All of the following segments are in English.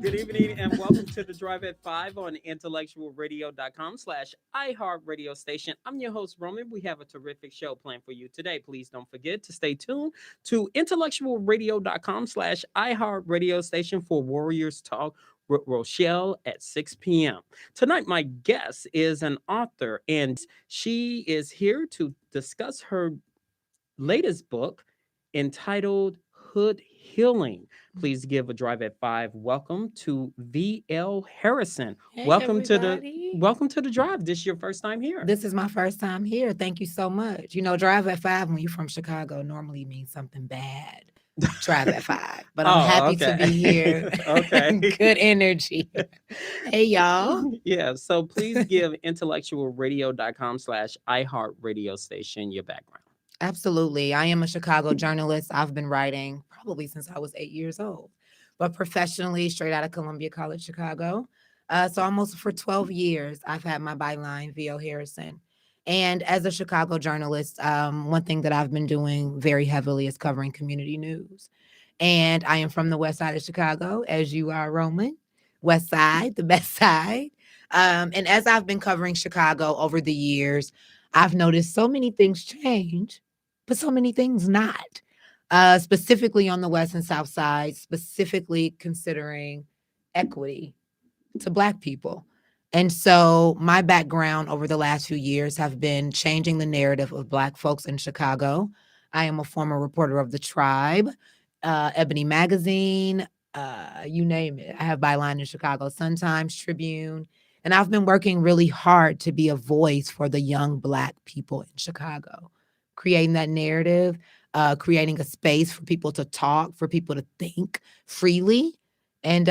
Good evening and welcome to the Drive at 5 on intellectualradio.com/iHeartRadio station. I'm your host, Roman. We have a terrific show planned for you today. Please don't forget to stay tuned to intellectualradio.com/iHeartRadio station for Warriors Talk with Rochelle at 6 p.m. Tonight, my guest is an author and she is here to discuss her latest book entitled Hood Healing. Please give a Drive at 5 welcome to VL Harrison. Hey, Welcome to the everybody. welcome to the drive. This is your first time here. This is my first time here. Thank you so much. Drive at 5 when you're from Chicago normally means something bad. Drive at 5. But I'm happy to be here. Okay. Good energy. Hey, y'all. Yeah, so please give intellectualradio.com/iHeartRadio station your background. Absolutely. I am a Chicago journalist. I've been writing probably since I was 8 years old, but professionally, straight out of Columbia College, Chicago. So almost for 12 years, I've had my byline, V.O. Harrison. And as a Chicago journalist, one thing that I've been doing very heavily is covering community news. And I am from the west side of Chicago, as you are, Roman. West side, the best side. And as I've been covering Chicago over the years, I've noticed so many things change, but so many things not. Specifically on the west and south side, specifically considering equity to Black people. And so my background over the last few years have been changing the narrative of Black folks in Chicago. I am a former reporter of The Tribe, Ebony Magazine, you name it. I have byline in Chicago Sun-Times, Tribune, and I've been working really hard to be a voice for the young Black people in Chicago, creating that narrative, creating a space for people to talk, for people to think freely. And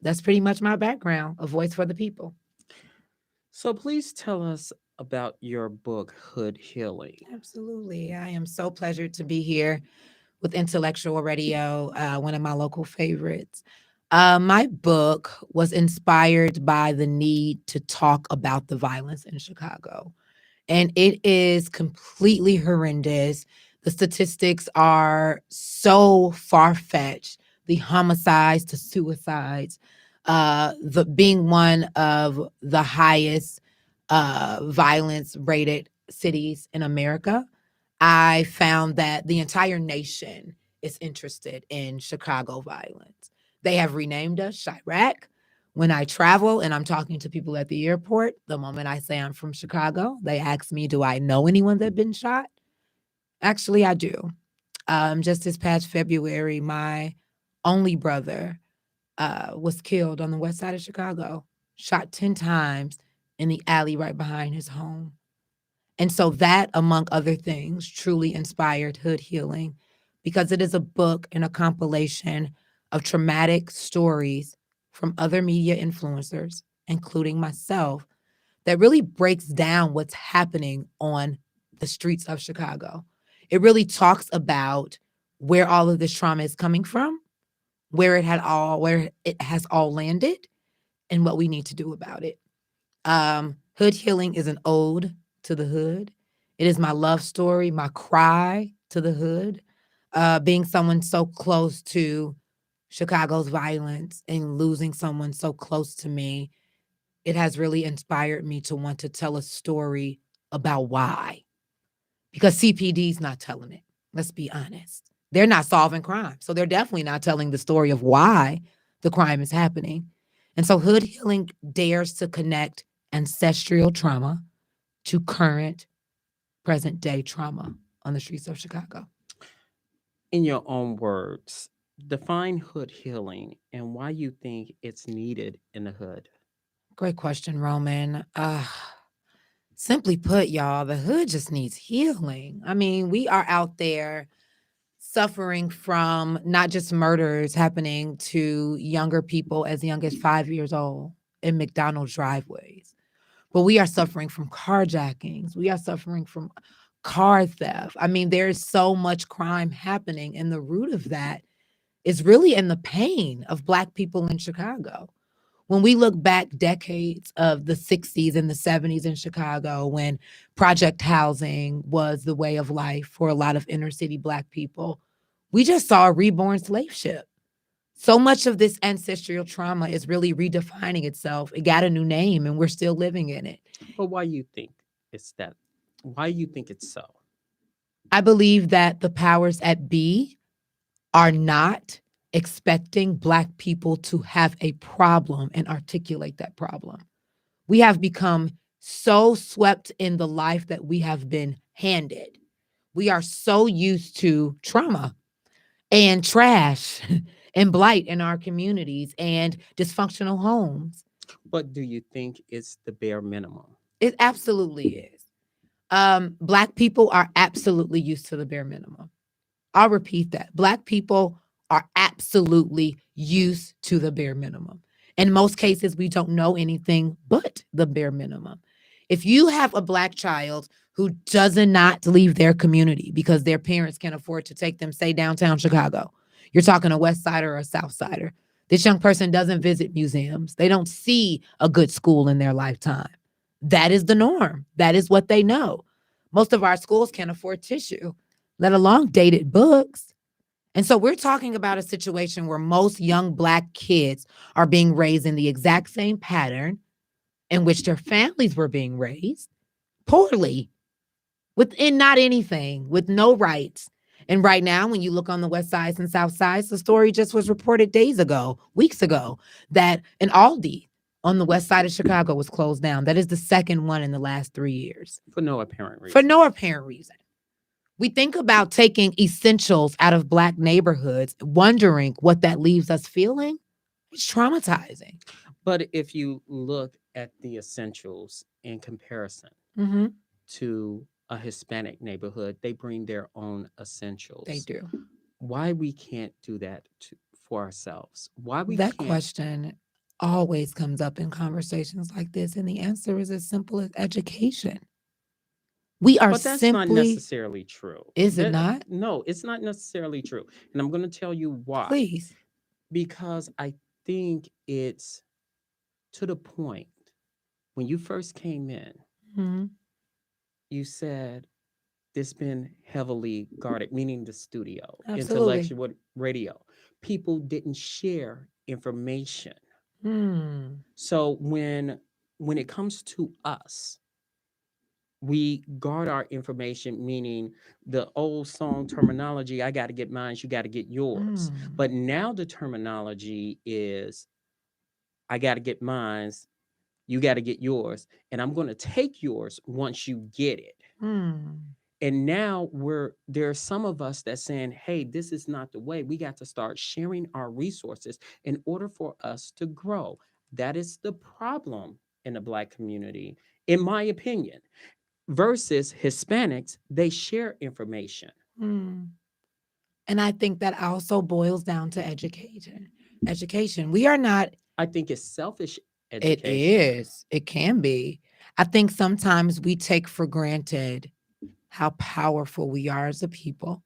that's pretty much my background, a voice for the people. So please tell us about your book, Hood Healing. Absolutely. I am so pleasured to be here with Intellectual Radio, one of my local favorites. My book was inspired by the need to talk about the violence in Chicago. And it is completely horrendous. The statistics are so far-fetched. The homicides to suicides, the being one of the highest violence rated cities in America. I found that the entire nation is interested in Chicago violence. They have renamed us Chirac. When I travel and I'm talking to people at the airport, the moment I say I'm from Chicago, they ask me, do I know anyone that's been shot? Actually, I do. Just this past February, my only brother was killed on the west side of Chicago, shot 10 times in the alley right behind his home. And so that, among other things, truly inspired Hood Healing because it is a book and a compilation of traumatic stories from other media influencers, including myself, that really breaks down what's happening on the streets of Chicago. It really talks about where all of this trauma is coming from, where it has all landed, and what we need to do about it. Hood Healing is an ode to the hood. It is my love story, my cry to the hood. Being someone so close to Chicago's violence and losing someone so close to me, it has really inspired me to want to tell a story about why. Because CPD's not telling it. Let's be honest. They're not solving crime. So they're definitely not telling the story of why the crime is happening. And so Hood Healing dares to connect ancestral trauma to current, present day trauma on the streets of Chicago. In your own words, define Hood Healing and why you think it's needed in the hood. Great question, Roman. Simply put, y'all, the hood just needs healing. I mean, we are out there suffering from not just murders happening to younger people as young as 5 years old in McDonald's driveways, but we are suffering from carjackings. We are suffering from car theft. I mean, there is so much crime happening, and the root of that is really in the pain of Black people in Chicago. When we look back decades of the 60s and the 70s in Chicago, when project housing was the way of life for a lot of inner city Black people, we just saw a reborn slave ship. So much of this ancestral trauma is really redefining itself. It got a new name and we're still living in it. But why you think it's that? Why you think it's so? I believe that the powers at be are not expecting Black people to have a problem and articulate that problem. We have become so swept in the life that we have been handed. We are so used to trauma and trash and blight in our communities and dysfunctional homes. But do you think it's the bare minimum? It absolutely is. Black people are absolutely used to the bare minimum. I'll repeat that. Black people are absolutely used to the bare minimum. In most cases, we don't know anything but the bare minimum. If you have a Black child who does not leave their community because their parents can afford to take them, say, downtown Chicago, you're talking a West Sider or a South Sider. This young person doesn't visit museums. They don't see a good school in their lifetime. That is the norm. That is what they know. Most of our schools can't afford tissue, let alone dated books. And so we're talking about a situation where most young Black kids are being raised in the exact same pattern in which their families were being raised poorly, within not anything, with no rights. And right now, when you look on the West Sides and South Sides, the story just was reported days ago, weeks ago, that an Aldi on the West Side of Chicago was closed down. That is the second one in the last 3 years. For no apparent For reason. no apparent reason. We think about taking essentials out of Black neighborhoods, wondering what that leaves us feeling. It's traumatizing. But if you look at the essentials in comparison Mm-hmm. to a Hispanic neighborhood, they bring their own They essentials. do. Why we can't do that for ourselves? Why we That can't? question always comes up in conversations like this, and the answer is as simple as education. We are But that's not simply, necessarily true. is it not? No, it's not necessarily true. And I'm going to tell you why. Please. Because I think it's to the point when you first came in, Mhm. you said this been heavily guarded, meaning the studio, Absolutely. intellectual radio. People didn't share information. Hmm. So when it comes to us, we guard our information, meaning the old song terminology, I got to get mine, you got to get yours. Hmm. But now the terminology is I got to get mine, you got to get yours, and I'm going to take yours once you get it. Hmm. And now there are some of us that saying, hey, this is not the way. We got to start sharing our resources in order for us to grow. That is the problem in the Black community, in my opinion. Versus Hispanics, they share information. Hmm. And I think that also boils down to education. Education. We are not, I think it's selfish it education. is, it can be. I think sometimes we take for granted how powerful we are as a people,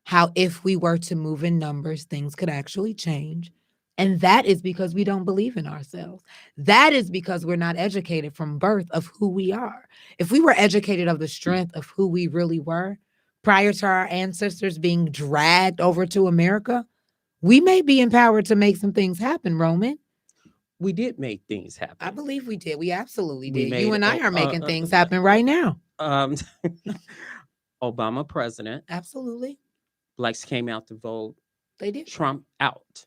how if we were to move in numbers, things could actually change. And that is because we don't believe in ourselves. That is because we're not educated from birth of who we are. If we were educated of the strength of who we really were prior to our ancestors being dragged over to America, we may be empowered to make some things happen, Roman. We did make things I happen. believe we did. We absolutely We did. You made and I are making things happen right now. um, Obama president. Absolutely. Blacks came out to vote. They did. Trump out.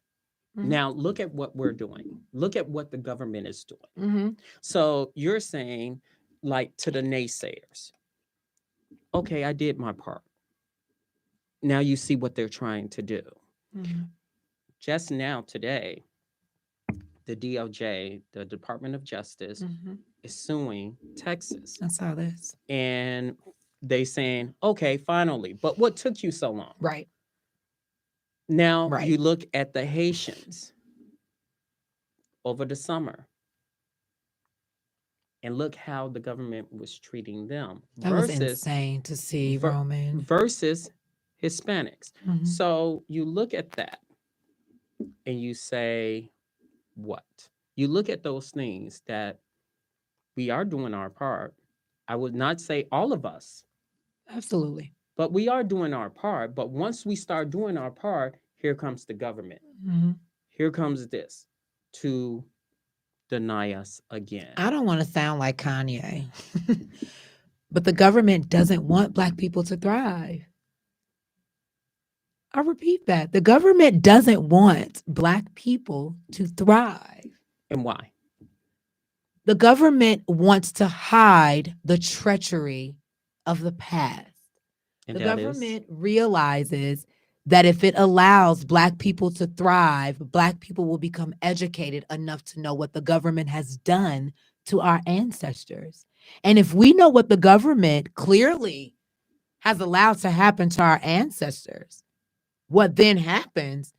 Hmm. Now look at what we're doing. Look at what the government is doing. Hmm. So you're saying, like to the naysayers, okay, I did my part. Now you see what they're trying to do. Hmm. Just now, today, the DOJ, the Department of Justice, Hmm. is suing Texas. I saw this. And they saying, okay, finally. But what took you so long? Right. Now Right. you look at the Haitians over the summer and look how the government was treating them That was versus insane to see, ver- Roman. versus Hispanics. Hmm. So you look at that and you say, what? You look at those things that we are doing our part. I would not say all of us, Absolutely. but we are doing our part. But once we start doing our part, here comes the government. Hmm. Here comes this to deny us I again. don't want to sound like Kanye, but the government doesn't want Black people to thrive. I repeat that. The government doesn't want Black people to thrive. And why? The government wants to hide the treachery of the past. And The that is, government realizes that if it allows Black people to thrive, Black people will become educated enough to know what the government has done to our ancestors. And if we know what the government clearly has allowed to happen to our ancestors, what then happens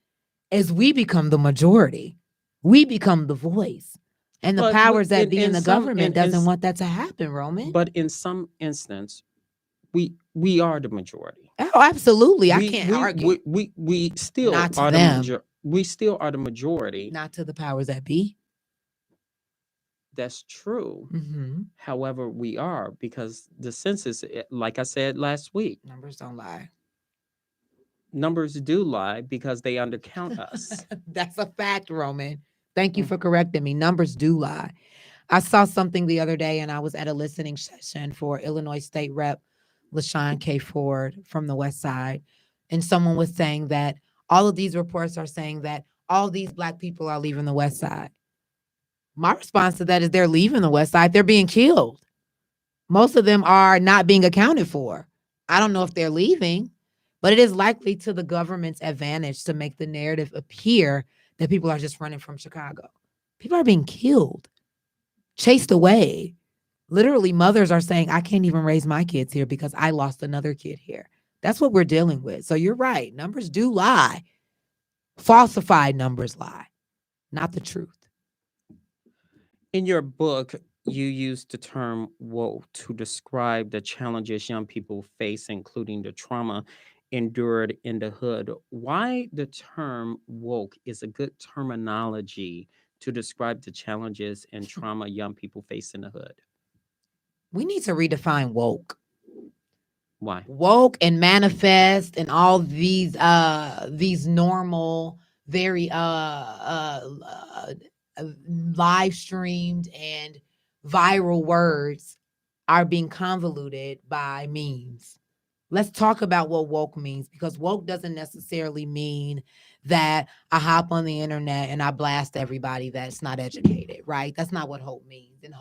is we become the majority. We become the voice. And the but powers that be in in the some government doesn't want that to happen, Roman. but in some instance, we are the majority. Oh, absolutely. I can't argue. We still Not to are the them. we still are the majority. Not to the powers that be. That's true. Mm-hmm. However, we are, because the census, like I said last week, Numbers don't lie. numbers do lie because they undercount us. That's a fact, Roman. Thank you Mm. for correcting me. Numbers do lie. I saw something the other day and I was at a listening session for Illinois State Rep LaShawn K. Ford from the West Side. And someone was saying that all of these reports are saying that all these Black people are leaving the West Side. My response to that is they're leaving the West Side. They're being killed. Most of them are not being accounted for. I don't know if they're leaving, but it is likely to the government's advantage to make the narrative appear that people are just running from Chicago. People are being killed, chased away. Literally, mothers are saying, I can't even raise my kids here because I lost another kid here. That's what we're dealing with. So you're right. Numbers do lie. Falsified numbers lie, not the truth. In your book, you use the term woke to describe the challenges young people face, including the trauma endured in the hood. Why the term woke is a good terminology to describe the challenges and trauma young people face in the hood? We need to redefine woke. Why? Woke and manifest and all these normal, very live streamed and viral words are being convoluted by memes. Let's talk about what woke means, because woke doesn't necessarily mean that I hop on the internet and I blast everybody that's not educated, right? That's not what hope means. And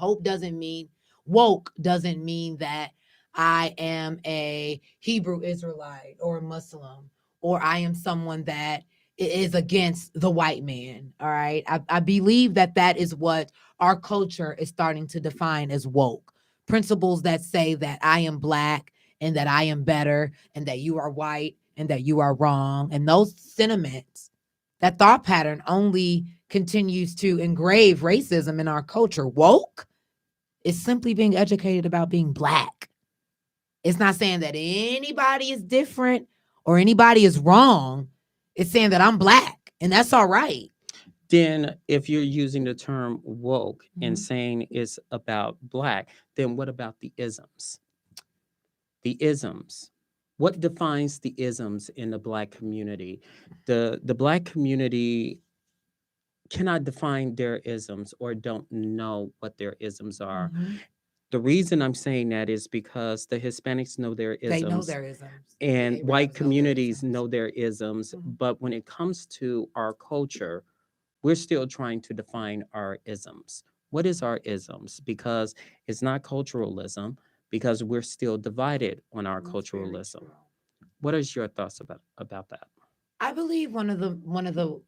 woke doesn't mean that I am a Hebrew Israelite or a Muslim, or I am someone that is against the white man. All right. I believe that that is what our culture is starting to define as woke principles that say that I am Black and that I am better and that you are white and that you are wrong. And those sentiments, that thought pattern only continues to engrave racism in our culture. Woke is simply being educated about being Black. It's not saying that anybody is different or anybody is wrong. It's saying that I'm Black and that's all right. Then, if you're using the term woke and Mhm. saying it's about Black, then what about the isms? The isms. What defines the isms in the Black community? The Black community cannot define their isms or don't know what their isms are. Mhm. The reason I'm saying that is because the Hispanics know their They know isms their isms. The and white Arabs know their communities isms. know their isms. Mhm. But when it comes to our culture, we're still trying to define our isms. What is our isms? Because it's not culturalism, because we're still divided on our That's very culturalism. true. What is your thoughts about that? I believe one of the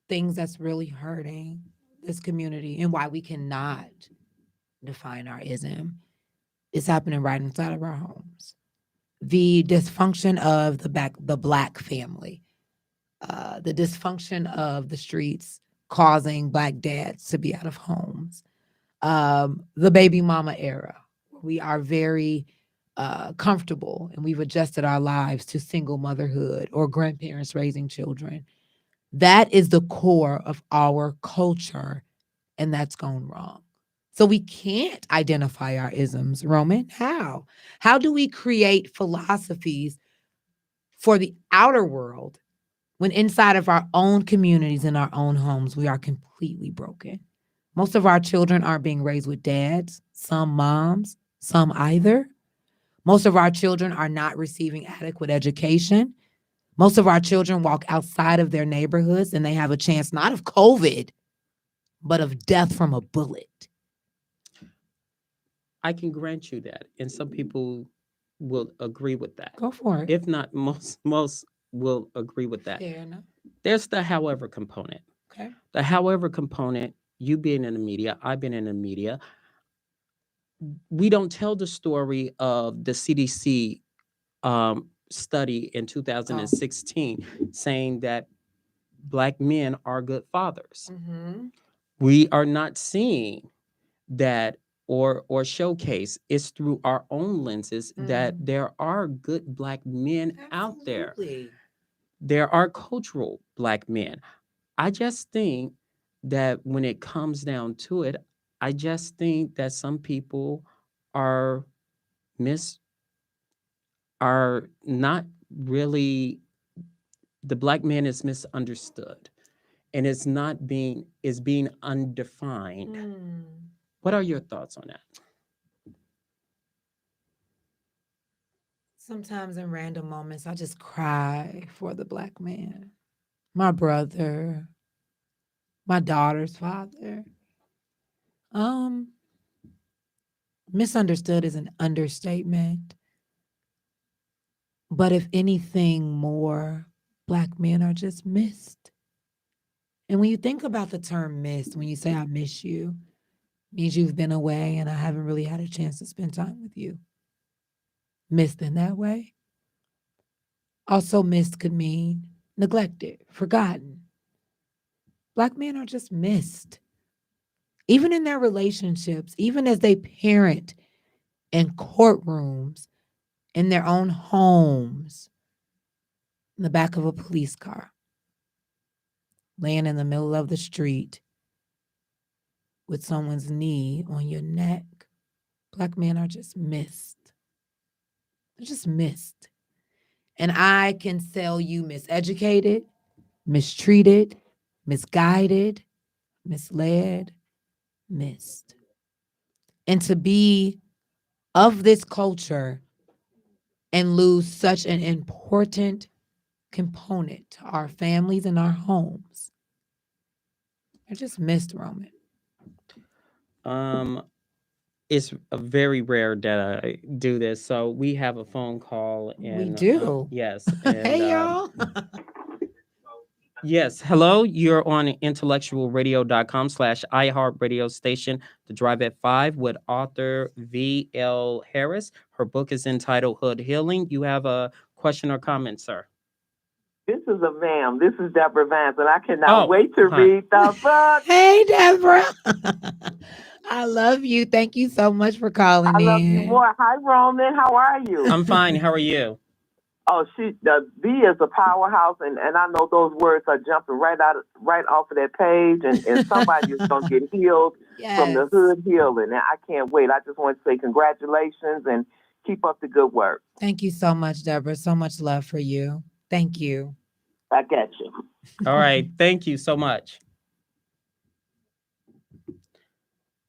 things that's really hurting this community and why we cannot define our ism is happening right inside of our homes. The dysfunction of the Black family, the dysfunction of the streets causing Black dads to be out of homes, the baby mama era. We are very comfortable and we've adjusted our lives to single motherhood or grandparents raising children. That is the core of our culture, and that's gone wrong. So we can't identify our isms, Roman. How? How do we create philosophies for the outer world when inside of our own communities and our own homes, we are completely broken. Most of our children aren't being raised with dads, some moms, some either. Most of our children are not receiving adequate education. Most of our children walk outside of their neighborhoods and they have a chance not of COVID, but of death from a bullet. I can grant you that, and some people will agree with that. Go for it. If not, most will agree with that. Fair enough. There's the however component. Okay. The however component, you being in the media, I've been in the media, we don't tell the story of the CDC study in 2016 saying that Black men are good fathers. Mm-hmm. We are not seeing that or showcase. It's through our own lenses that there are good Black men out there. Absolutely. There are cultural Black men. I just think that when it comes down to it, I just think that some people are mis are not really, the Black man is misunderstood and is being undefined. What are your thoughts on that? Sometimes in random moments, I just cry for the Black man, my brother, my daughter's father. Um, Misunderstood is an understatement. But if anything more, Black men are just missed. And when you think about the term missed, when you say I miss you, means you've been away and I haven't really had a chance to spend time with you. Missed in that way. Also, missed could mean neglected, forgotten. Black men are just missed. Even in their relationships, even as they parent in courtrooms, in their own homes, in the back of a police car, laying in the middle of the street with someone's knee on your neck. Black men are just missed. They're just missed. And I can tell you miseducated, mistreated, misguided, misled, missed. And to be of this culture and lose such an important component to our families and our homes. I just missed Roman. Um, it's very rare that I do this. So we have a phone call, and We do. yes, and Hey, y'all. yes, hello. You're on intellectualradio.com/iHeart radio station, The Drive at 5 with author V.L. Harris. Her book is entitled Hood Healing. You have a question or comment, sir? This is a ma'am. This is Deborah Vance, and I cannot Oh, wait to hi. read the book. Hey, Deborah. I love you. Thank you so much for calling I love you in. more. Hi, Roman. How are you? I'm fine. How are you? Oh, the B is a powerhouse, and I know those words are jumping right off of that page, and somebody is gonna get healed from the Yes. hood healing, and I can't wait. I just want to say congratulations and keep up the good work. Thank you so much, Deborah. So much love for you. Thank you. I got you. All right. Thank you so much.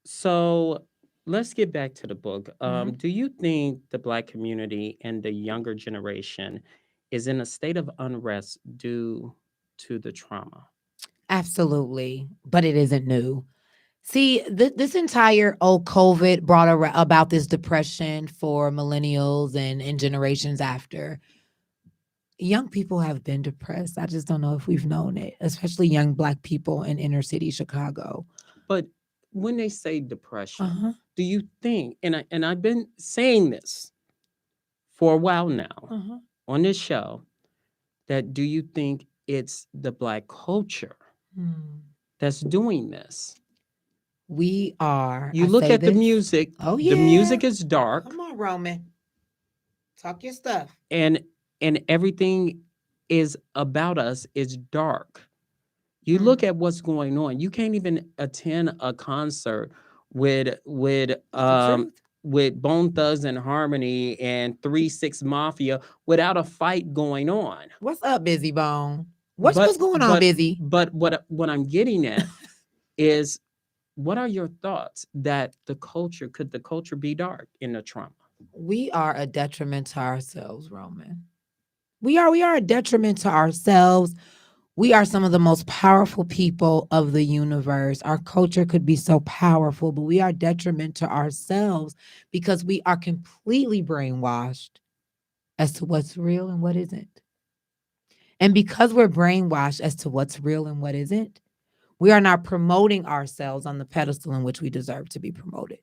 So let's get back to the book. Do you think the Black community and the younger generation is in a state of unrest due to the trauma? Absolutely. But it isn't new. See, this entire COVID brought about this depression for millennials and generations after. Young people have been depressed. I just don't know if we've known it, especially young Black people in inner city Chicago. But when they say depression, Uh-huh. do you think, and I've been saying this for a while now Uh-huh. on this show, that do you think it's the Black culture Hmm. that's doing this? We are. You I look say at the this. music, Oh, the yeah. music is dark, Come on, Roman. Talk your stuff. and everything is about us is dark. You look at what's going on. You can't even attend a concert with with Bone Thugs and Harmony and 3 6 Mafia without a fight going on. What's up, Busy Bone? What's going on, Busy? but what I'm getting at is, what are your thoughts that the culture be dark in the trauma? We are a detriment to ourselves, Roman. We are a detriment to ourselves. We are some of the most powerful people of the universe. Our culture could be so powerful, but we are detriment to ourselves because we are completely brainwashed as to what's real and what isn't. And because we're brainwashed as to what's real and what isn't, we are not promoting ourselves on the pedestal in which we deserve to be promoted.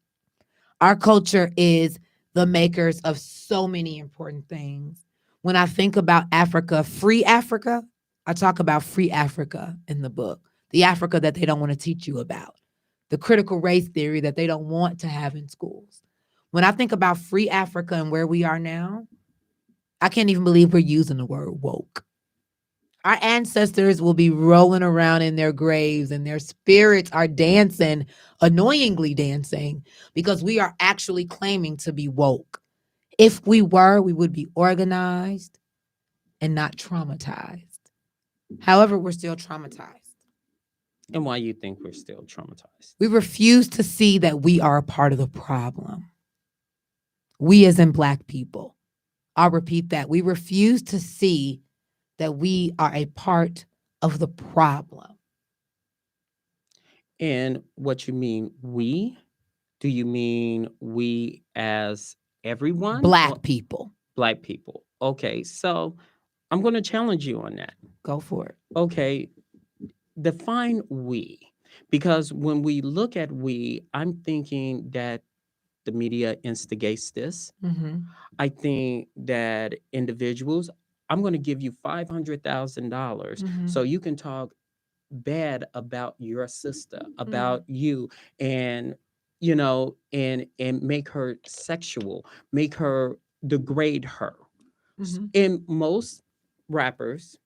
Our culture is the makers of so many important things. When I think about Africa, free Africa, I talk about free Africa in the book, the Africa that they don't want to teach you about, the critical race theory that they don't want to have in schools. When I think about free Africa and where we are now, I can't even believe we're using the word woke. Our ancestors will be rolling around in their graves and their spirits are dancing, annoyingly dancing, because we are actually claiming to be woke. If we were, we would be organized and not traumatized. However, we're still traumatized. And why you think we're still traumatized? We refuse to see that we are a part of the problem. We, as in Black people, I'll repeat that. We refuse to see that we are a part of the problem. And what you mean we? Do you mean we as everyone? Black people. Black people. Okay, so I'm going to challenge you on that. Go for it. Okay, define we. Because when we look at we, I'm thinking that the media instigates this. Mm-hmm. I think that individuals, I'm going to give you $500,000 so you can talk bad about your sister, about you, and and make her sexual, make her, degrade her. And most rappers,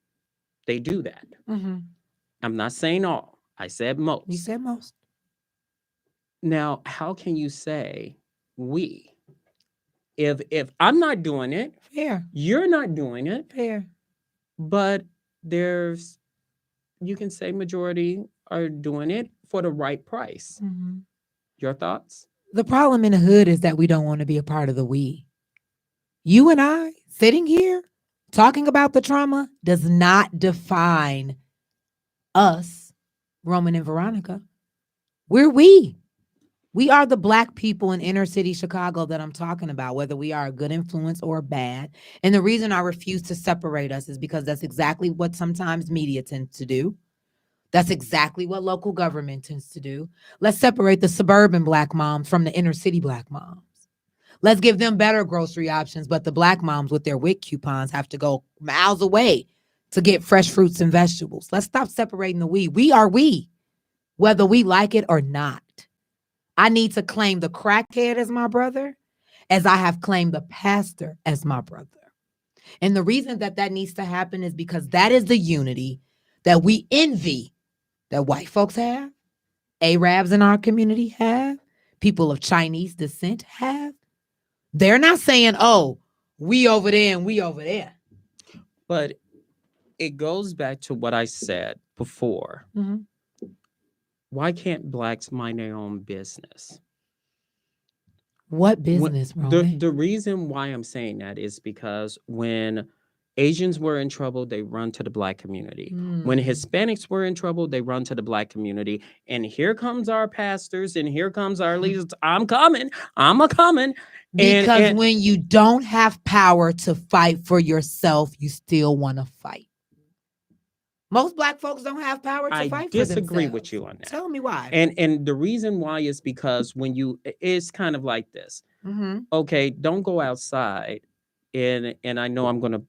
they do that. I'm not saying all. I said most. You said most. Now, how can you say we? If I'm not doing it, Fair. you're not doing it, Fair. but there's, you can say majority are doing it for the right price. Your thoughts? The problem in the hood is that we don't want to be a part of the we. You and I sitting here talking about the trauma does not define us, Roman and Veronica. We're we. We are the Black people in inner city Chicago that I'm talking about, whether we are a good influence or bad. And the reason I refuse to separate us is because that's exactly what sometimes media tends to do. That's exactly what local government tends to do. Let's separate the suburban Black moms from the inner city Black moms. Let's give them better grocery options, but the Black moms with their WIC coupons have to go miles away to get fresh fruits and vegetables. Let's stop separating the we. We are we, whether we like it or not. I need to claim the crackhead as my brother, as I have claimed the pastor as my brother. And the reason that that needs to happen is because that is the unity that we envy that white folks have, Arabs in our community have, people of Chinese descent have. They're not saying, oh, we over there and we over there. But it goes back to what I said before. Why can't Blacks mind their own business? What business, Roman? The reason why I'm saying that is because when Asians were in trouble, they run to the Black community. When Hispanics were in trouble, they run to the Black community. And here comes our pastors and here comes our leaders. I'm coming. I'm a coming. Because when you don't have power to fight for yourself, you still want to fight. Most Black folks don't have power to fight for themselves. I disagree with you on that. Tell me why. And the reason why is because it's kind of like this. Okay, don't go outside, and I know I'm gonna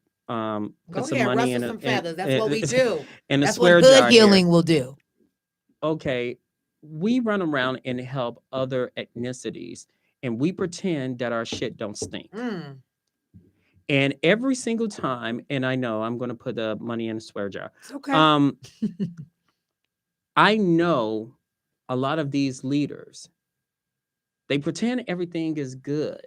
put some money in some feathers. That's what we do. And that's what good healing will do. Okay, we run around and help other ethnicities, and we pretend that our shit don't stink. And every single time, and I know I'm going to put the money in a swear jar. It's okay. I know a lot of these leaders, they pretend everything is good,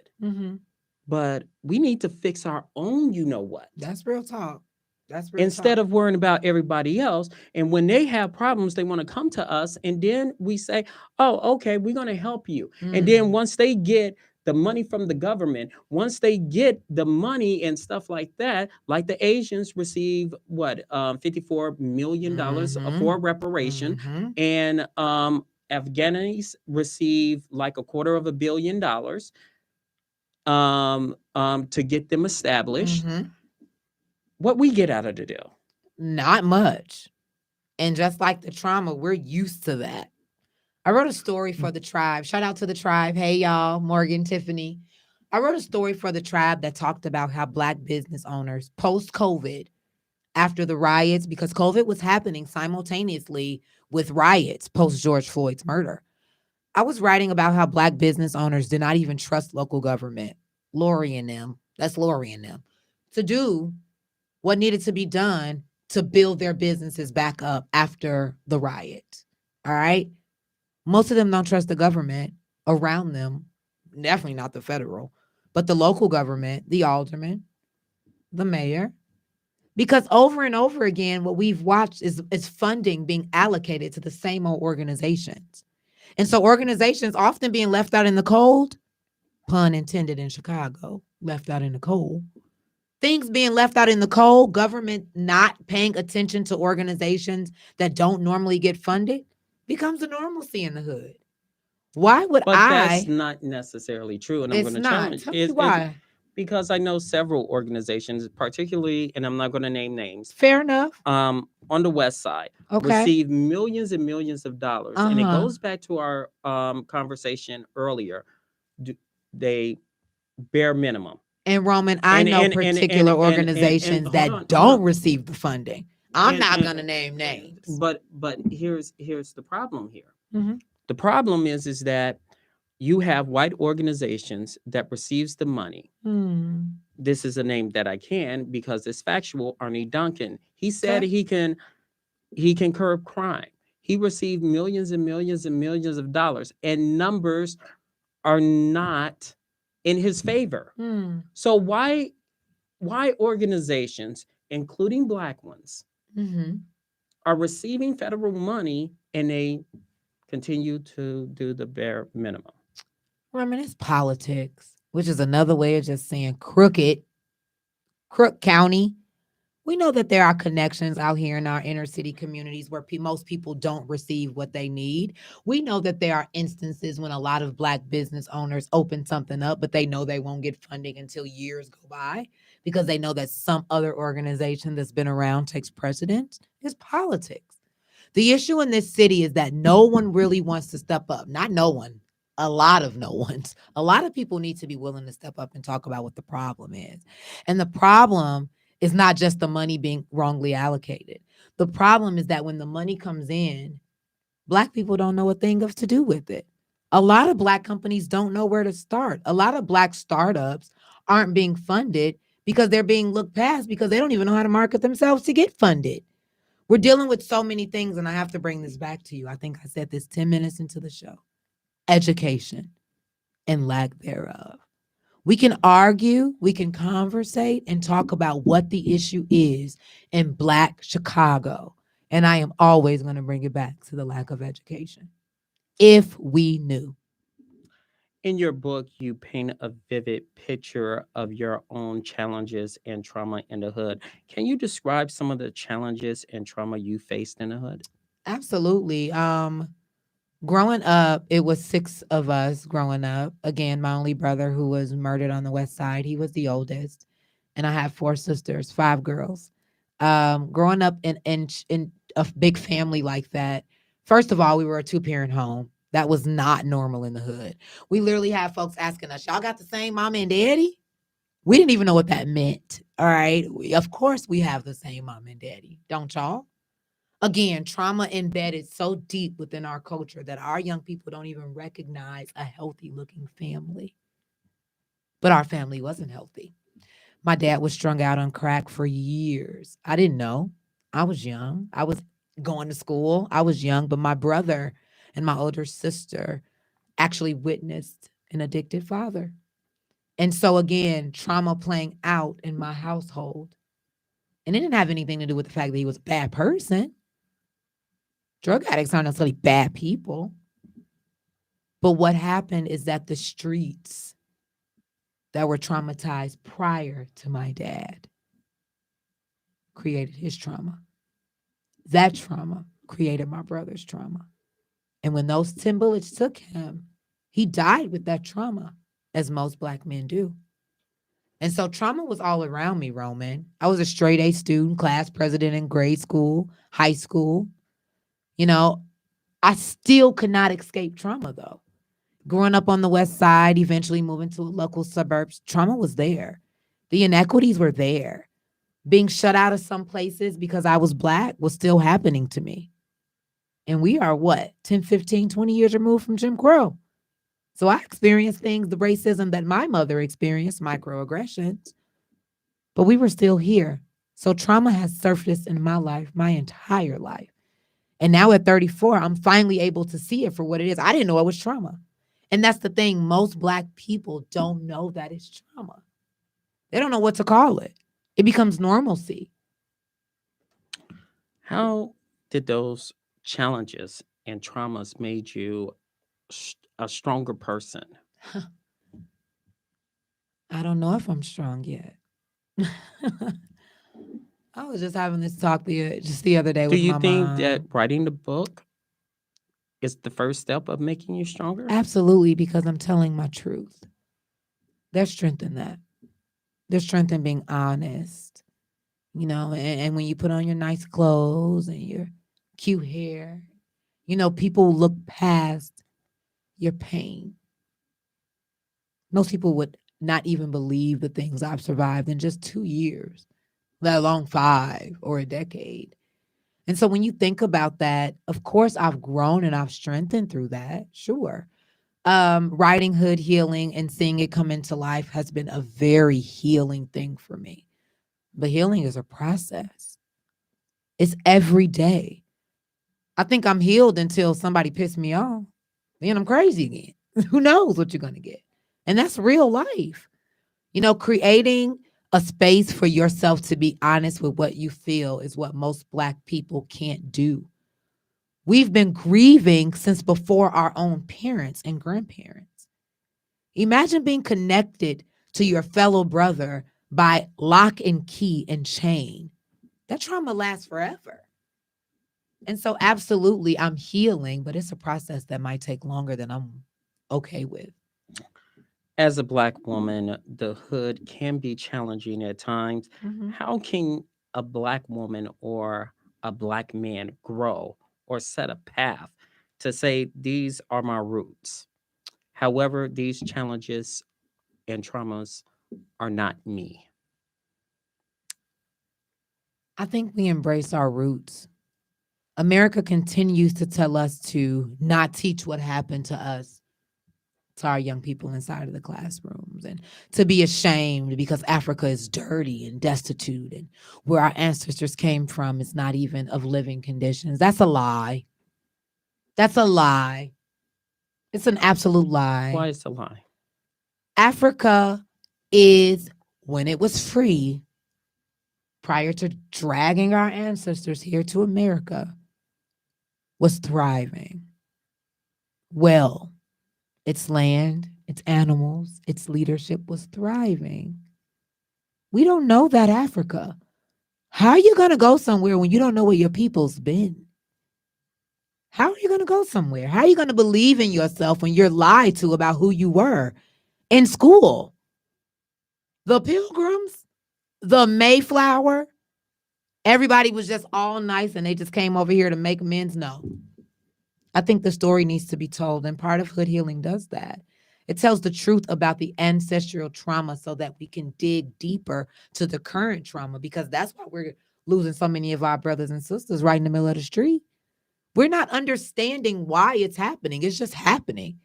but we need to fix our own, you know what? That's real talk. That's real instead talk. of worrying about everybody else. And when they have problems, they want to come to us. And then we say, oh, okay, we're going to help you. And then Mm. once they get the money from the government, once they get the money and stuff like that, like the Asians receive what, $54 million Mm-hmm. for reparation. Mm-hmm. And Afghanis receive like $250 million to get them established. Mm-hmm. What we get out of the deal? Not much. And just like the trauma, we're used to that. I wrote a story for the tribe. Shout out to the tribe. Hey, y'all, Morgan, Tiffany. I wrote a story for the tribe that talked about how Black business owners post COVID, after the riots, because COVID was happening simultaneously with riots post George Floyd's murder. I was writing about how Black business owners did not even trust local government, Lori and them, that's Lori and them, to do what needed to be done to build their businesses back up after the riot. All right. Most of them don't trust the government around them, definitely not the federal, but the local government, the alderman, the mayor. Because over and over again, what we've watched is funding being allocated to the same old organizations. And so organizations often being left out in the cold, pun intended in Chicago, left out in the cold. Things being left out in the cold, government not paying attention to organizations that don't normally get funded becomes a normalcy in the hood. Why would But that's I? not necessarily true, and I'm going It's to not. challenge Tell me it why. because I know several organizations, particularly, and I'm not going to name names, Fair enough. on the West Side, Okay. receive millions and millions of dollars, and it Uh-huh. goes back to our conversation earlier. Do, they bare minimum, And Roman, I and know and and and particular and organizations that hold don't on, receive the funding. I'm not and gonna name names. but here's the problem here. Mm-hmm. The problem is that you have white organizations that receives the money. Hmm. This is a name that I can because it's factual. Arnie Duncan. He said Okay. he can curb crime. He received millions and millions and millions of dollars, and numbers are not in his favor. Hmm. So why organizations, including black ones, Mm-hmm. are receiving federal money and they continue to do the bare minimum? Roman, it's politics, which is another way of just saying crooked, Crook County. We know that there are connections out here in our inner city communities where most people don't receive what they need. We know that there are instances when a lot of Black business owners open something up, but they know they won't get funding until years go by because they know that some other organization that's been around takes precedence. It's politics. The issue in this city is that no one really wants to step up. Not no one, a lot of no ones. A lot of people need to be willing to step up and talk about what the problem is. And the problem is not just the money being wrongly allocated. The problem is that when the money comes in, Black people don't know a thing of to do with it. A lot of Black companies don't know where to start. A lot of Black startups aren't being funded because they're being looked past because they don't even know how to market themselves to get funded. We're dealing with so many things, and I have to bring this back to you. I think I said this 10 minutes into the show. Education and lack thereof. We can argue, we can conversate and talk about what the issue is in Black Chicago. And I am always going to bring it back to the lack of education. If we knew. In your book, you paint a vivid picture of your own challenges and trauma in the hood. Can you describe some of the challenges and trauma you faced in the hood? Absolutely. Growing up, it was six of us growing up. Again, my only brother who was murdered on the west side, he was the oldest. And I have four sisters, five girls. Growing up in a big family like that, first of all, we were a two-parent home. That was not normal in the hood. We literally had folks asking us, y'all got the same mama and daddy? We didn't even know what that meant. All right. Of course we have the same mom and daddy. Don't y'all? Again, trauma embedded so deep within our culture that our young people don't even recognize a healthy looking family. But our family wasn't healthy. My dad was strung out on crack for years. I didn't know. I was young. I was going to school. I was young, but my brother and my older sister actually witnessed an addicted father. And so, again, trauma playing out in my household. And it didn't have anything to do with the fact that he was a bad person. Drug addicts aren't necessarily bad people. But what happened is that the streets that were traumatized prior to my dad created his trauma. That trauma created my brother's trauma. And when those 10 bullets took him, he died with that trauma, as most Black men do. And so trauma was all around me, Roman. I was a straight A student, class president in grade school, high school. You know, I still could not escape trauma, though. Growing up on the West Side, eventually moving to local suburbs, trauma was there. The inequities were there. Being shut out of some places because I was Black was still happening to me. And we are what, 10, 15, 20 years removed from Jim Crow. So I experienced things, the racism that my mother experienced, microaggressions, but we were still here. So trauma has surfaced in my life, my entire life. And now at 34, I'm finally able to see it for what it is. I didn't know it was trauma. And that's the thing. Most Black people don't know that it's trauma. They don't know what to call it. It becomes normalcy. How did those challenges and traumas made you a stronger person? I don't know if I'm strong yet. I was just having this talk just the other day Do with you my think that mom. writing the book is the first step of making you stronger? Absolutely, because I'm telling my truth. There's strength in that. There's strength in being honest, and when you put on your nice clothes and your cute hair, people look past your pain. Most people would not even believe the things I've survived in just 2 years, let alone 5 or a decade. And so when you think about that, of course, I've grown and I've strengthened through that. Sure. Writing Hood Healing and seeing it come into life has been a very healing thing for me. But healing is a process. It's every day. I think I'm healed until somebody pissed me off. Then I'm crazy again. Who knows what you're going to get? And that's real life. Creating a space for yourself to be honest with what you feel is what most Black people can't do. We've been grieving since before our own parents and grandparents. Imagine being connected to your fellow brother by lock and key and chain. That trauma lasts forever. And so, absolutely, I'm healing, but it's a process that might take longer than I'm okay with. As a Black woman, the hood can be challenging at times. Mm-hmm. How can a Black woman or a Black man grow or set a path to say, these are my roots? However, these challenges and traumas are not me. I think we embrace our roots. America continues to tell us to not teach what happened to us to our young people inside of the classrooms, and to be ashamed because Africa is dirty and destitute, and where our ancestors came from is not even of living conditions. That's a lie. That's a lie. It's an absolute lie. Why is it a lie? Africa is, when it was free, prior to dragging our ancestors here to America, was thriving. Well, its land, its animals, its leadership was thriving. We don't know that Africa. How are you going to go somewhere when you don't know where your people's been? How are you going to go somewhere? How are you going to believe in yourself when you're lied to about who you were in school? The Pilgrims, the Mayflower, everybody was just all nice and they just came over here to make amends. No. I think the story needs to be told, and part of Hood Healing does that. It tells the truth about the ancestral trauma so that we can dig deeper to the current trauma, because that's why we're losing so many of our brothers and sisters right in the middle of the street. We're not understanding why it's happening. It's just happening.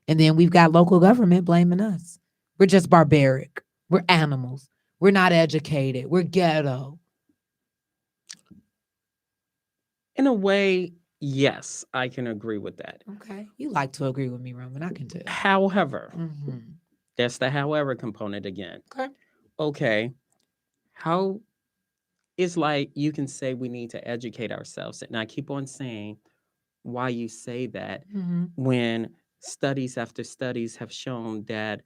And then we've got local government blaming us. We're just barbaric. We're animals. We're not educated. We're ghetto. In a way, yes, I can agree with that. Okay. You like to agree with me, Roman. I can tell. However, Mm-hmm. that's the however component again. Okay. Okay, how It's like you can say we need to educate ourselves. And I keep on saying why you say that Mm-hmm. when studies after studies have shown that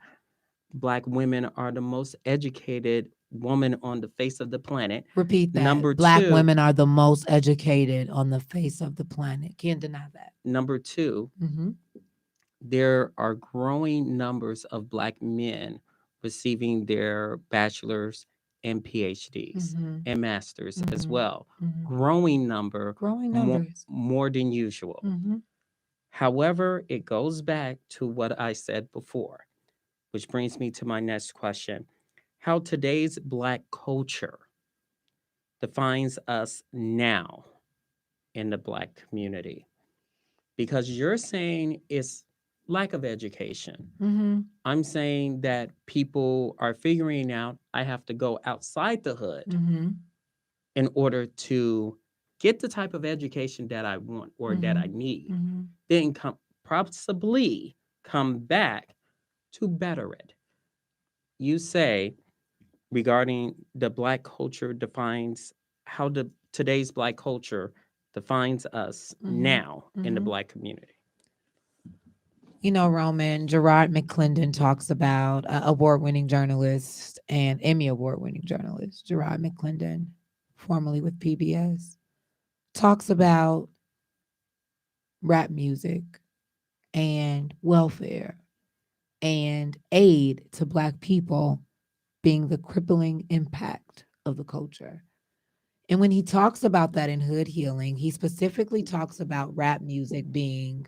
Black women are the most educated woman on the face of the planet. Repeat that. Number Black two, women are the most educated on the face of the planet. Can't deny that. number two, Mm-hmm. there are growing numbers of Black men receiving their bachelor's and PhDs Mm-hmm. and masters as Mm-hmm. well. Mm-hmm. Growing number, Growing more, numbers. more than usual. Mm-hmm. However, it goes back to what I said before, which brings me to my next question. How today's Black culture defines us now in the Black community. Because you're saying it's lack of education. Mm-hmm. I'm saying that people are figuring out I have to go outside the hood Mm-hmm. in order to get the type of education that I want or that I need, Mm-hmm. then possibly come back to better it. You say regarding the Black culture defines how the today's Black culture defines us Mm-hmm. now in the Mm-hmm. Black community. You know, Roman, Gerard McClendon talks about award-winning journalist and Emmy award-winning journalist Gerard McClendon, formerly with PBS, talks about rap music and welfare and aid to Black people being the crippling impact of the culture. And when he talks about that in Hood Healing, he specifically talks about rap music being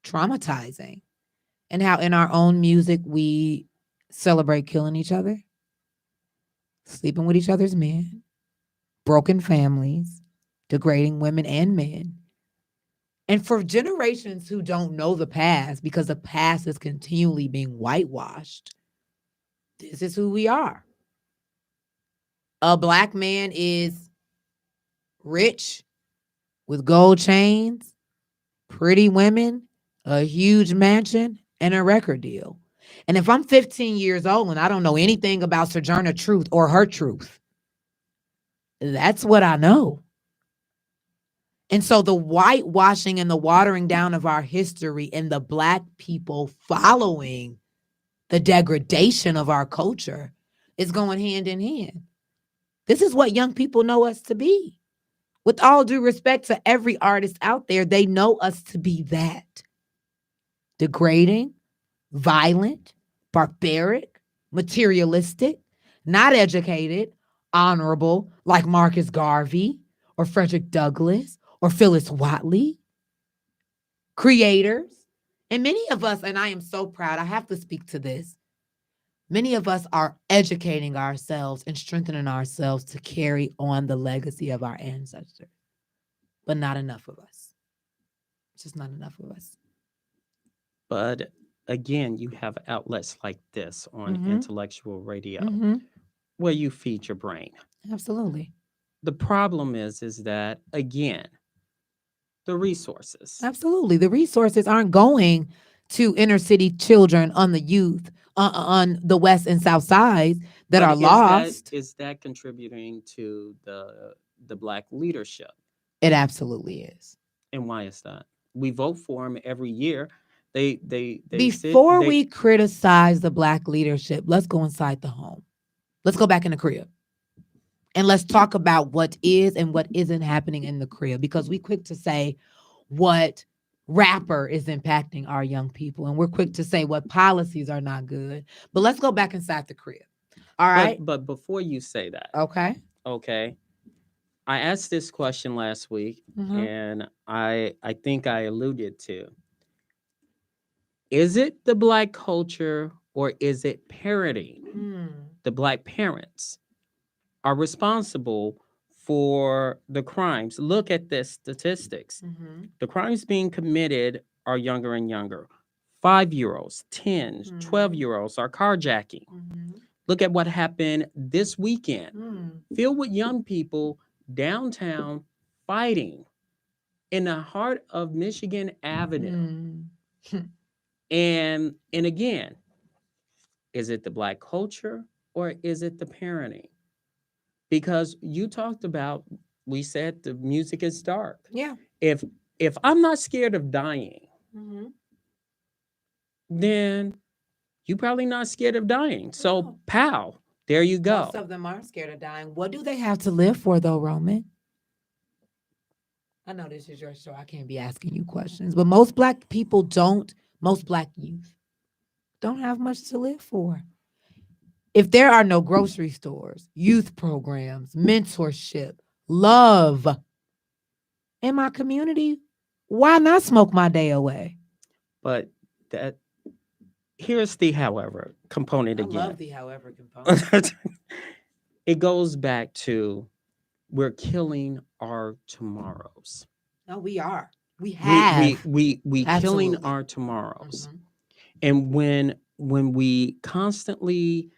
traumatizing and how in our own music we celebrate killing each other, sleeping with each other's men, broken families, degrading women and men. And for generations who don't know the past, because the past is continually being whitewashed, this is who we are. A Black man is rich with gold chains, pretty women, a huge mansion, and a record deal. And if I'm 15 years old and I don't know anything about Sojourner Truth or her truth, that's what I know. And so the whitewashing and the watering down of our history and the Black people following the degradation of our culture is going hand in hand. This is what young people know us to be. With all due respect to every artist out there, they know us to be that degrading, violent, barbaric, materialistic, not educated, honorable, like Marcus Garvey or Frederick Douglass or Phyllis Whatley, creators. And many of us, and I am so proud, I have to speak to this. Many of us are educating ourselves and strengthening ourselves to carry on the legacy of our ancestors, but not enough of us. It's just not enough of us. But again, you have outlets like this on Mm-hmm. intellectual radio Mm-hmm. where you feed your brain. Absolutely. The problem is that again, the resources. Absolutely. The resources aren't going to inner city children on the youth on the west and south sides that But are lost. is that contributing to the Black leadership? It absolutely is. And why is that? We vote for them every year. Before we criticize the Black leadership, let's go inside the home. Let's go back in the crib. And let's talk about what is and what isn't happening in the crib, because we quick to say what rapper is impacting our young people, and we're quick to say what policies are not good. But let's go back inside the crib. All right. But before you say that, Okay. okay, I asked this question last week, Mhm. and I think I alluded to. Is it the Black culture or is it parenting? The Black parents are responsible for the crimes. Look at the statistics. Mhm. The crimes being committed are younger and younger. 5-year-olds, 10, 12-year-olds are carjacking. Mhm. Look at what happened this weekend. Mm. Filled with young people downtown fighting in the heart of Michigan Avenue. Mm. And again, is it the Black culture or is it the parenting? because you talked about, we said the music is dark. Yeah. If I'm not scared of dying, Mm-hmm. then you probably not scared of dying. So, No. pow, there you go. Most of them aren't scared of dying. What do they have to live for, though, Roman? I know this is your show. I can't be asking you questions, but most black people don't. Most black youth don't have much to live for. If there are no grocery stores, youth programs, mentorship, love in my community, why not smoke my day away? But that here's the however component I love again. the however component. It goes back to, we're killing our tomorrows. No, we are. We We have. killing Absolutely. our tomorrows. Mhm. And when we constantly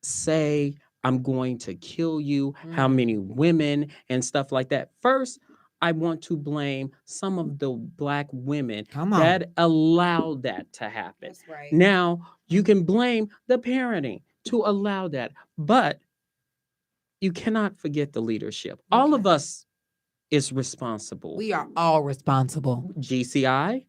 say, I'm going to kill you, how many women and stuff like that. First, I want to blame some of the black women Come on. that allowed that to happen. That's right. Now, you can blame the parenting to allow that, but you cannot forget the leadership. All of Okay. us is responsible. We are all responsible. GCI,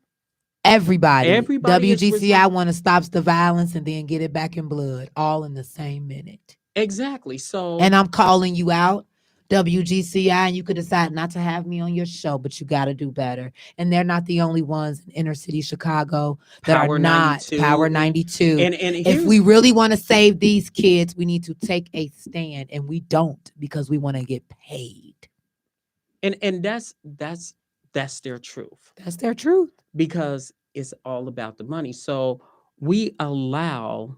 Everybody. Everybody is WGCI want to stop the violence and then get it back in blood, all in the same minute. exactly. So, And I'm calling you out, WGCI, and you could decide not to have me on your show, but you got to do better. And they're not the only ones in inner city Chicago that Power are not 92, Power 92. and If here's, we really want to save these kids, we need to take a stand, and we don't because we want to get paid. and that's their truth, That's their truth. because it's all about the money. So we allow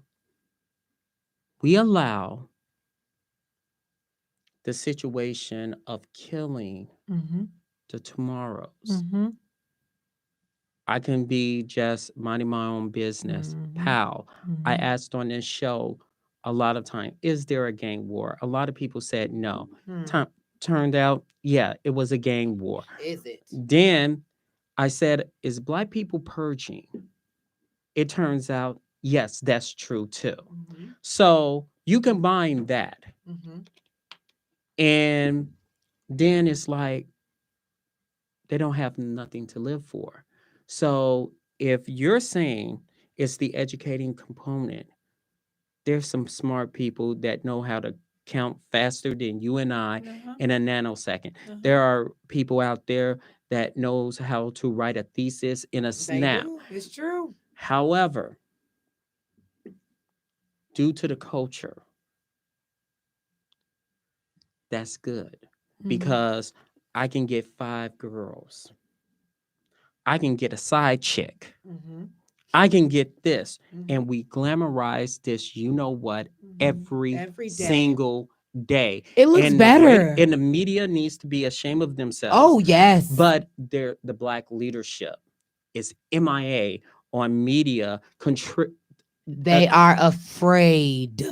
the situation of killing Mm-hmm. the tomorrows. Mm-hmm. I can be just minding my own business. Mhm. Pal, I Mhm. asked on this show a lot of time, is there a gang war? A lot of people said no. Turned out, yeah, it was a gang war. Is it? Then I said, is black people purging? It turns out, yes, that's true too. Mm-hmm. So you combine that, Mm-hmm. and then it's like they don't have nothing to live for. So if you're saying it's the educating component, there's some smart people that know how to count faster than you and I Uh-huh. in a nanosecond. Uh-huh. There are people out there that knows how to write a thesis in a They snap. do. It's true. However, due to the culture, that's good, Mhm. because I can get 5 girls. I can get a side chick. Mm-hmm. I can get this. Mhm. And we glamorize this, you know what, Mhm. every Every day. single day. It looks And better. and the media needs to be ashamed of themselves. Oh, yes. But the black leadership is MIA on media. They are afraid.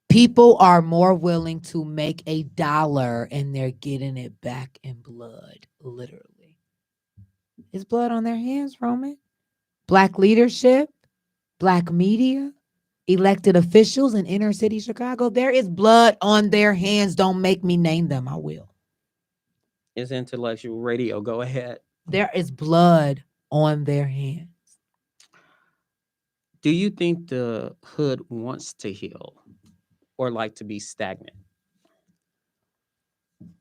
People are more willing to make $1 and they're getting it back in blood, literally. It's blood on their hands, Roman. Black leadership, black media, elected officials in inner city Chicago. There is blood on their hands. Don't make me name them. I will. It's intellectual radio. Go ahead. There is blood on their hands. Do you think the hood wants to heal or like to be stagnant?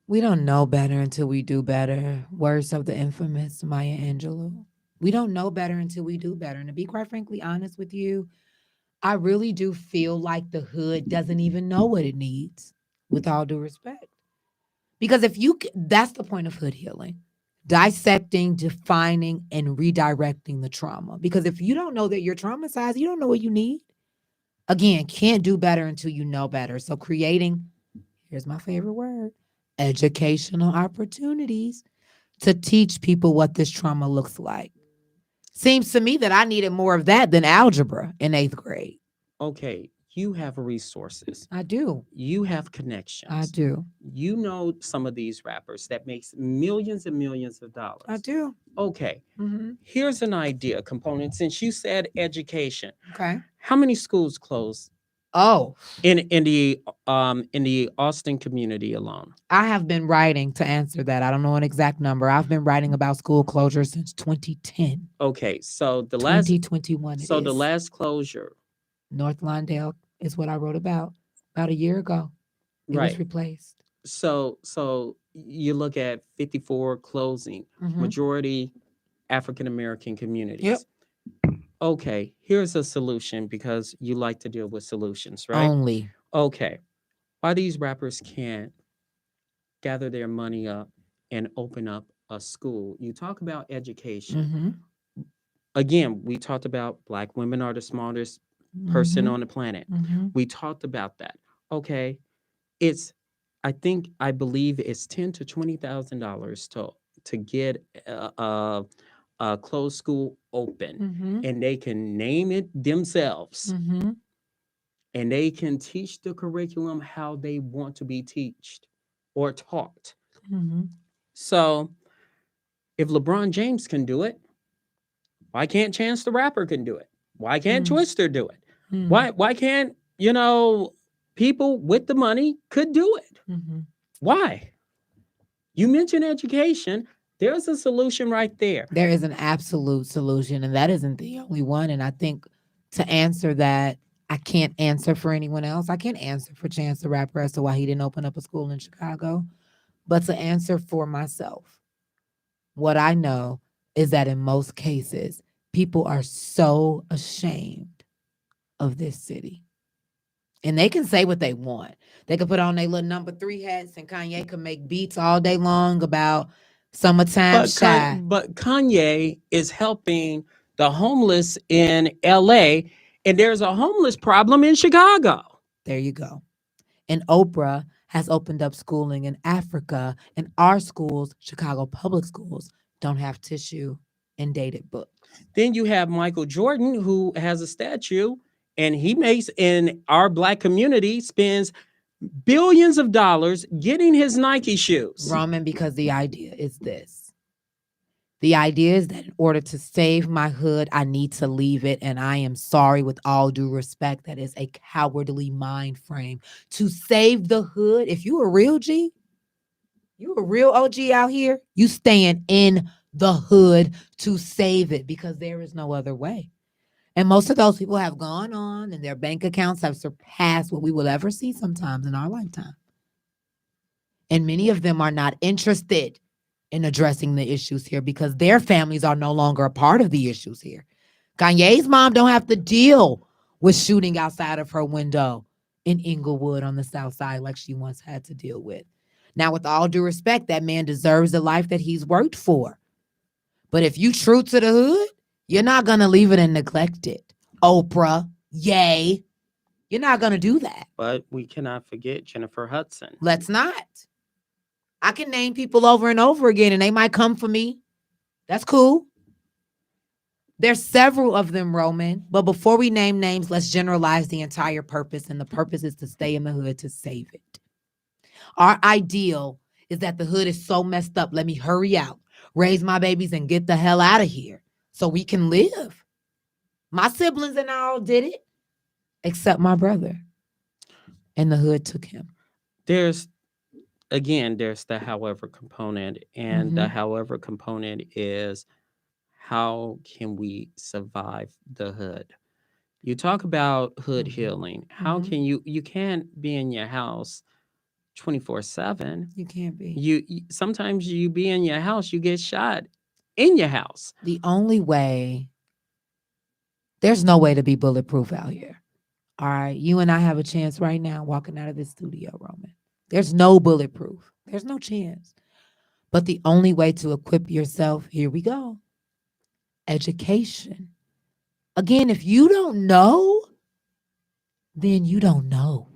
We don't know better until we do better. Words of the infamous Maya Angelou. We don't know better until we do better. And to be quite frankly honest with you, I really do feel like the hood doesn't even know what it needs, with all due respect. Because that's the point of hood healing, dissecting, defining, and redirecting the trauma. Because if you don't know that you're traumatized, you don't know what you need. Again, can't do better until you know better. So creating, here's my favorite word, educational opportunities to teach people what this trauma looks like. Seems to me that I needed more of that than algebra in 8th grade. Okay, you have resources. I do. You have connections. I do. You know some of these rappers that makes millions and millions of dollars. I do. Okay, Mm-hmm. here's an idea component. Since you said education, Okay. how many schools closed Oh, in the Austin community alone. I have been writing to answer that. I don't know an exact number. I've been writing about school closure since 2010. Okay, so 2021 it the is. last closure, North Lawndale is what I wrote about a year ago. It was right? replaced. So you look at 54 closing, Mhm. majority African American Yep. communities. Okay, here's a solution because you like to deal with solutions, right? Only. Okay, why these rappers can't gather their money up and open up a school? You talk about education. Mhm. Again, we talked about black women are the smartest person Mhm. on the planet. Mhm. We talked about that. Okay, it's I believe it's $10,000 to $20,000 to get a closed school open, Mhm. and they can name it themselves, Mhm. and they can teach the curriculum how they want to be taught or taught. Mhm. So if LeBron James can do it, why can't Chance the Rapper can do it? Why can't Mm. Twister do it? Mm. Why can't, people with the money could do it? Mhm. Why? You mentioned education. There's a solution right there. There is an absolute solution, and that isn't the only one. And I think to answer that, I can't answer for anyone else. I can't answer for Chance the Rapper as to why he didn't open up a school in Chicago. But to answer for myself, what I know is that in most cases, people are so ashamed of this city. And they can say what they want. They can put on their little number 3 hats, and Kanye can make beats all day long about summertime shy. But Kanye is helping the homeless in LA, and there's a homeless problem in Chicago. There you go. And Oprah has opened up schooling in Africa, and our schools, Chicago public schools, don't have tissue and dated books. Then you have Michael Jordan, who has a statue, and he makes in our black community spends billions of dollars getting his Nike shoes. Roman, because the idea is this. The idea is that in order to save my hood, I need to leave it. And I am sorry, with all due respect, that is a cowardly mind frame. To save the hood, if you a real G, you a real OG out here, you staying in the hood to save it because there is no other way. And most of those people have gone on and their bank accounts have surpassed what we will ever see sometimes in our lifetime. And many of them are not interested in addressing the issues here because their families are no longer a part of the issues here. Kanye's mom don't have to deal with shooting outside of her window in Inglewood on the south side like she once had to deal with. Now, with all due respect, that man deserves the life that he's worked for. But if you true to the hood, you're not going to leave it and neglect it. Oprah, yay. You're not going to do that. But we cannot forget Jennifer Hudson. Let's not. I can name people over and over again and they might come for me. That's cool. There's several of them, Roman. But before we name names, let's generalize the entire purpose. And the purpose is to stay in the hood to save it. Our ideal is that the hood is so messed up. Let me hurry out, raise my babies, and get the hell out of here so we can live. My siblings and I all did it, except my brother. And the hood took him. There's the however component, and the however component is how can we survive the hood? You talk about hood healing. How can you can't be in your house 24/7. You can't be. Sometimes you be in your house, you get shot in your house. The only way, there's no way to be bulletproof out here. All right. You and I have a chance right now walking out of this studio, Roman. There's no bulletproof. There's no chance. But the only way to equip yourself, here we go, education. Again, if you don't know, then you don't know.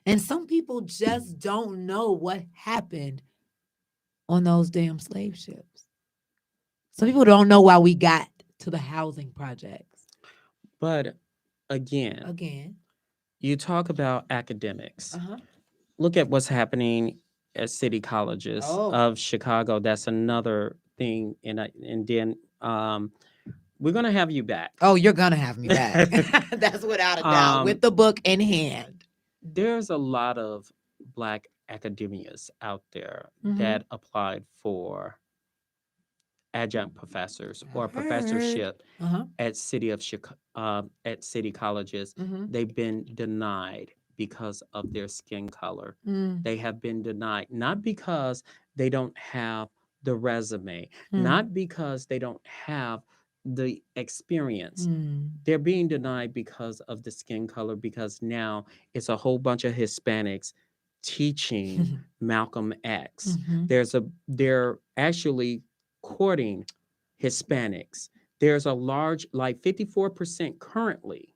And some people just don't know what happened on those damn slave ships. Some people don't know why we got to the housing projects. But again, you talk about academics. Look at what's happening at city colleges of Chicago. That's another thing. And then We're gonna have you back. Oh, you're gonna have me back. That's without a doubt. With the book in hand. There's a lot of Black academias out there that applied for adjunct professors or professorship at at city colleges. They've been denied because of their skin color. They have been denied not because they don't have the resume, not because they don't have the experience. They're being denied because of the skin color, because now it's a whole bunch of Hispanics teaching Malcolm X. They're actually courting Hispanics. There's a large, like 54% currently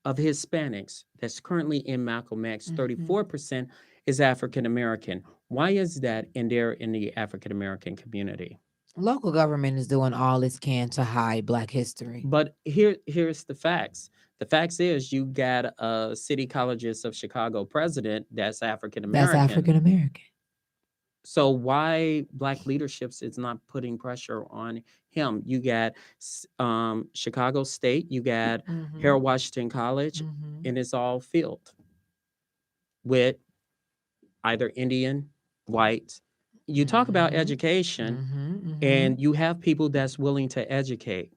of Hispanics that's currently in Malcolm X. 34% is African American. Why is that? And they're in the African American community. Local government is doing all it can to hide Black history. But here's the facts. The facts is you got a City Colleges of Chicago president that's African American. That's African American. So why Black leaderships is not putting pressure on him? You got Chicago State, you got Harold Washington College, and it's all filled with either Indian, white. You talk about education, and you have people that's willing to educate.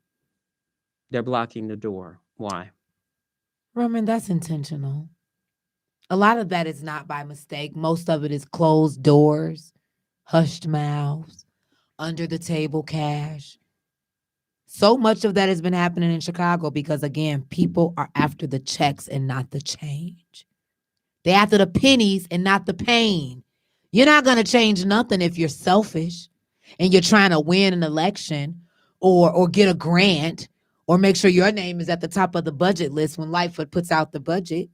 They're blocking the door. Why? Roman, that's intentional. A lot of that is not by mistake. Most of it is closed doors, hushed mouths, under the table cash. So much of that has been happening in Chicago because, again, people are after the checks and not the change. They're after the pennies and not the pain. You're not going to change nothing if you're selfish and you're trying to win an election or get a grant or make sure your name is at the top of the budget list when Lightfoot puts out the budget.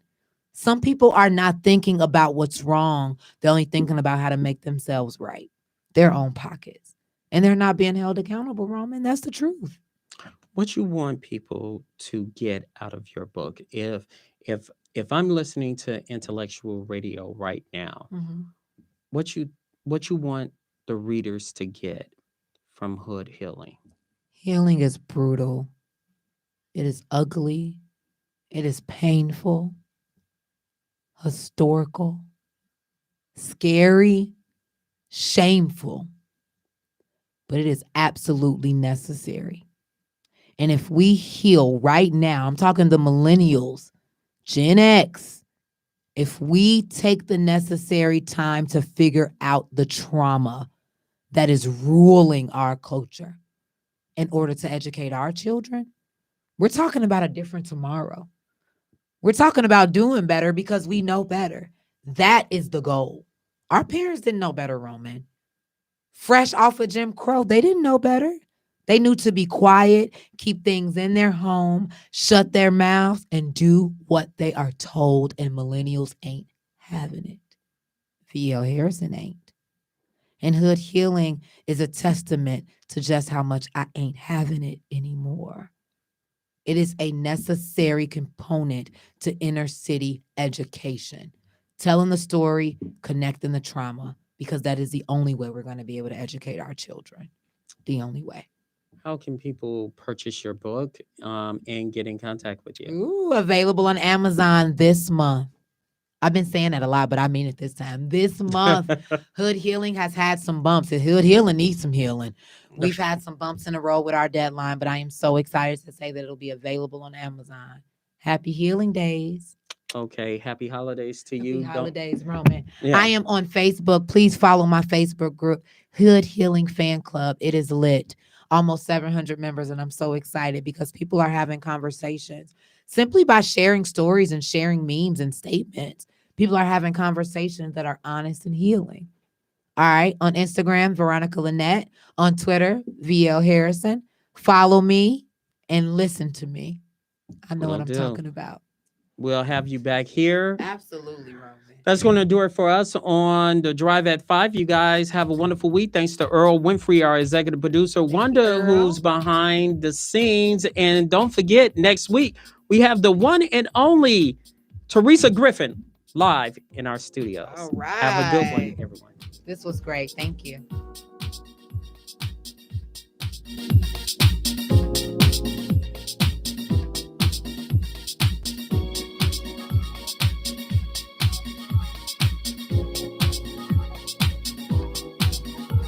Some people are not thinking about what's wrong. They're only thinking about how to make themselves right, their own pockets. And they're not being held accountable, Roman. That's the truth. What you want people to get out of your book, if I'm listening to intellectual radio right now, what you want the readers to get from Hood Healing? Healing is brutal. It is ugly. It is painful, historical, scary, shameful, but it is absolutely necessary. And if we heal right now, I'm talking the millennials, Gen X, if we take the necessary time to figure out the trauma that is ruling our culture in order to educate our children, we're talking about a different tomorrow. We're talking about doing better because we know better. That is the goal. Our parents didn't know better, Roman. Fresh off of Jim Crow, they didn't know better. They knew to be quiet, keep things in their home, shut their mouths, and do what they are told. And millennials ain't having it. V.L. Harrison ain't. And Hood Healing is a testament to just how much I ain't having it anymore. It is a necessary component to inner city education. Telling the story, connecting the trauma, because that is the only way we're going to be able to educate our children. The only way. How can people purchase your book and get in contact with you? Ooh, available on Amazon this month. I've been saying that a lot, but I mean it this time. This month, Hood Healing has had some bumps. And Hood Healing needs some healing. We've had some bumps in a row with our deadline, but I am so excited to say that it'll be available on Amazon. Happy Healing Days. Okay, happy holidays to you. Happy holidays, Roman. Yeah. I am on Facebook. Please follow my Facebook group, Hood Healing Fan Club. It is lit. Almost 700 members, and I'm so excited because people are having conversations simply by sharing stories and sharing memes and statements. People are having conversations that are honest and healing. All right. On Instagram, Veronica Lynette. On Twitter, VL Harrison. Follow me and listen to me. I know what I'm talking about. We'll have you back here. Absolutely, Roman. That's going to do it for us on The Drive at 5. You guys have a wonderful week. Thanks to Earl Winfrey, our executive producer. Wanda, who's behind the scenes. And don't forget, next week, we have the one and only Teresa Griffin live in our studios. All right. Have a good one, everyone. This was great. Thank you.